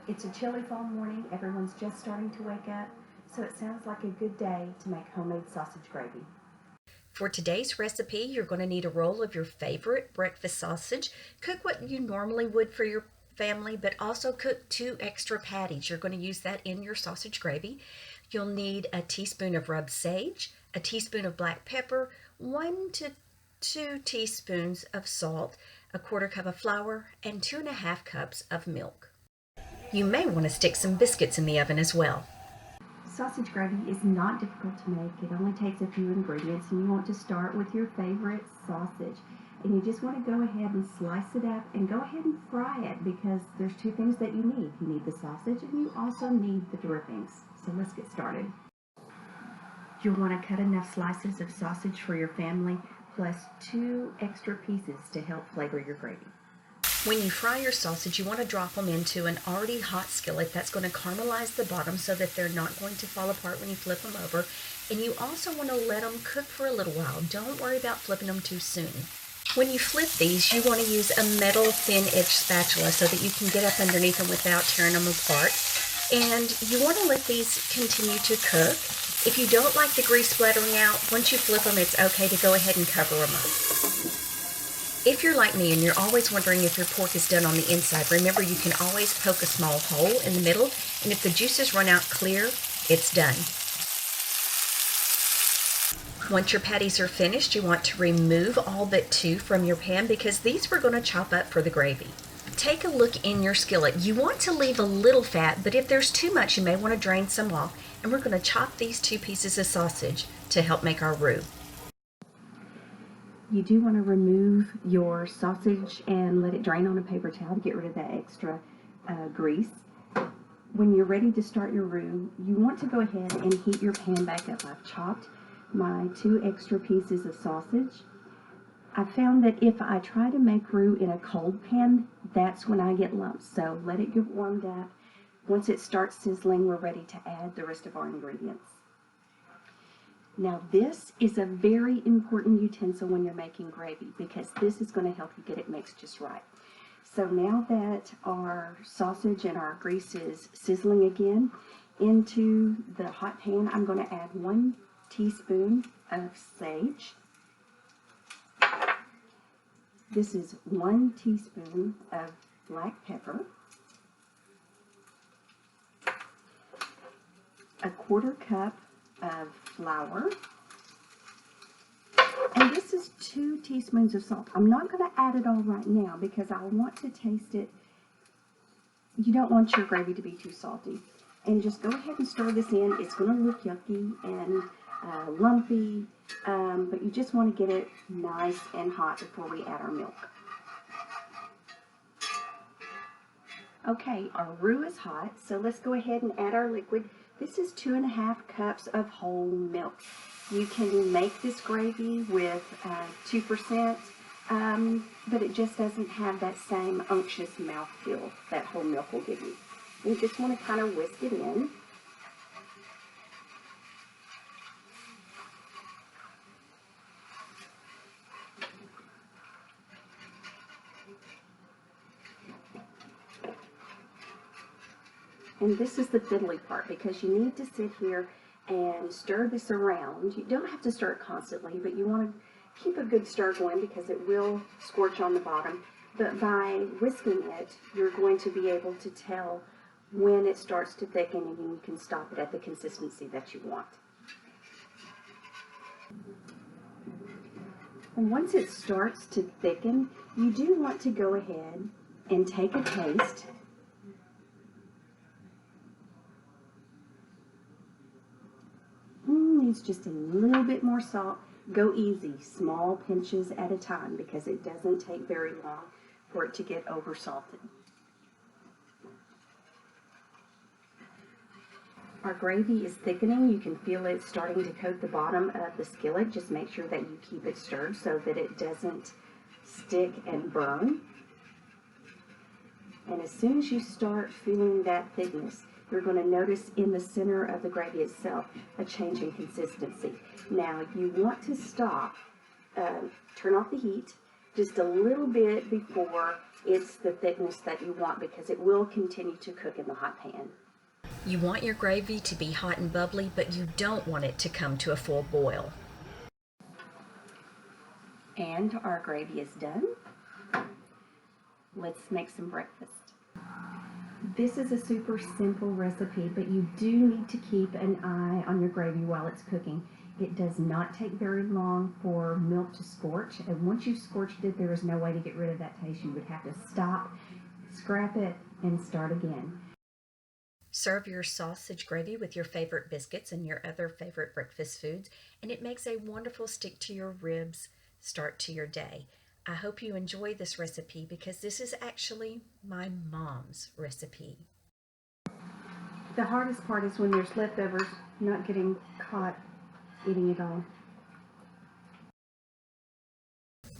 It's a chilly fall morning, everyone's just starting to wake up, so it sounds like a good day to make homemade sausage gravy. For today's recipe, you're going to need a roll of your favorite breakfast sausage. Cook what you normally would for your family, but also cook 2 extra patties. You're going to use that in your sausage gravy. You'll need a teaspoon of rubbed sage, a teaspoon of black pepper, 1 to 2 teaspoons of salt, a quarter cup of flour, and 2.5 cups of milk. You may want to stick some biscuits in the oven as well. Sausage gravy is not difficult to make. It only takes a few ingredients, and you want to start with your favorite sausage. And you just want to go ahead and slice it up and go ahead and fry it, because there's 2 things that you need. You need the sausage and you also need the drippings. So let's get started. You'll want to cut enough slices of sausage for your family, plus 2 extra pieces to help flavor your gravy. When you fry your sausage, you want to drop them into an already hot skillet. That's going to caramelize the bottom so that they're not going to fall apart when you flip them over. And you also want to let them cook for a little while. Don't worry about flipping them too soon. When you flip these, you want to use a metal thin-edged spatula so that you can get up underneath them without tearing them apart. And you want to let these continue to cook. If you don't like the grease splattering out, once you flip them, it's okay to go ahead and cover them up. If you're like me and you're always wondering if your pork is done on the inside, remember you can always poke a small hole in the middle, and if the juices run out clear, it's done. Once your patties are finished, you want to remove all but 2 from your pan, because these we're going to chop up for the gravy. Take a look in your skillet. You want to leave a little fat, but if there's too much, you may want to drain some off, and we're going to chop these 2 pieces of sausage to help make our roux. You do want to remove your sausage and let it drain on a paper towel to get rid of that extra grease. When you're ready to start your roux, you want to go ahead and heat your pan back up. I've chopped my 2 extra pieces of sausage. I found that if I try to make roux in a cold pan, that's when I get lumps. So let it get warmed up. Once it starts sizzling, we're ready to add the rest of our ingredients. Now this is a very important utensil when you're making gravy, because this is going to help you get it mixed just right. So now that our sausage and our grease is sizzling again, into the hot pan I'm going to add 1 teaspoon of sage. This is 1 teaspoon of black pepper, a quarter cup of flour, and this is 2 teaspoons of salt. I'm not going to add it all right now because I want to taste it. You don't want your gravy to be too salty. And just go ahead and stir this in. It's going to look yucky and lumpy, but you just want to get it nice and hot before we add our milk. Okay, our roux is hot, so let's go ahead and add our liquid. This is 2.5 cups of whole milk. You can make this gravy with 2%, but it just doesn't have that same unctuous mouthfeel that whole milk will give you. You just want to kind of whisk it in. And this is the fiddly part, because you need to sit here and stir this around. You don't have to stir it constantly, but you want to keep a good stir going because it will scorch on the bottom. But by whisking it, you're going to be able to tell when it starts to thicken, and you can stop it at the consistency that you want. And once it starts to thicken, you do want to go ahead and take a taste. Needs just a little bit more salt. Go easy, small pinches at a time, because it doesn't take very long for it to get over salted. Our gravy is thickening. You can feel it starting to coat the bottom of the skillet. Just make sure that you keep it stirred so that it doesn't stick and burn. And as soon as you start feeling that thickness, you're going to notice in the center of the gravy itself a change in consistency. Now you want to stop, turn off the heat, just a little bit before it's the thickness that you want, because it will continue to cook in the hot pan. You want your gravy to be hot and bubbly, but you don't want it to come to a full boil. And our gravy is done. Let's make some breakfast. This is a super simple recipe, but you do need to keep an eye on your gravy while it's cooking. It does not take very long for milk to scorch, and once you've scorched it, there is no way to get rid of that taste. You would have to stop, scrap it, and start again. Serve your sausage gravy with your favorite biscuits and your other favorite breakfast foods, and it makes a wonderful stick to your ribs start to your day. I hope you enjoy this recipe because this is actually my mom's recipe. The hardest part is when there's leftovers, not getting caught eating it all.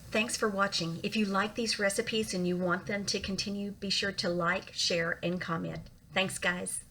Thanks for watching. If you like these recipes and you want them to continue, be sure to like, share, and comment. Thanks, guys.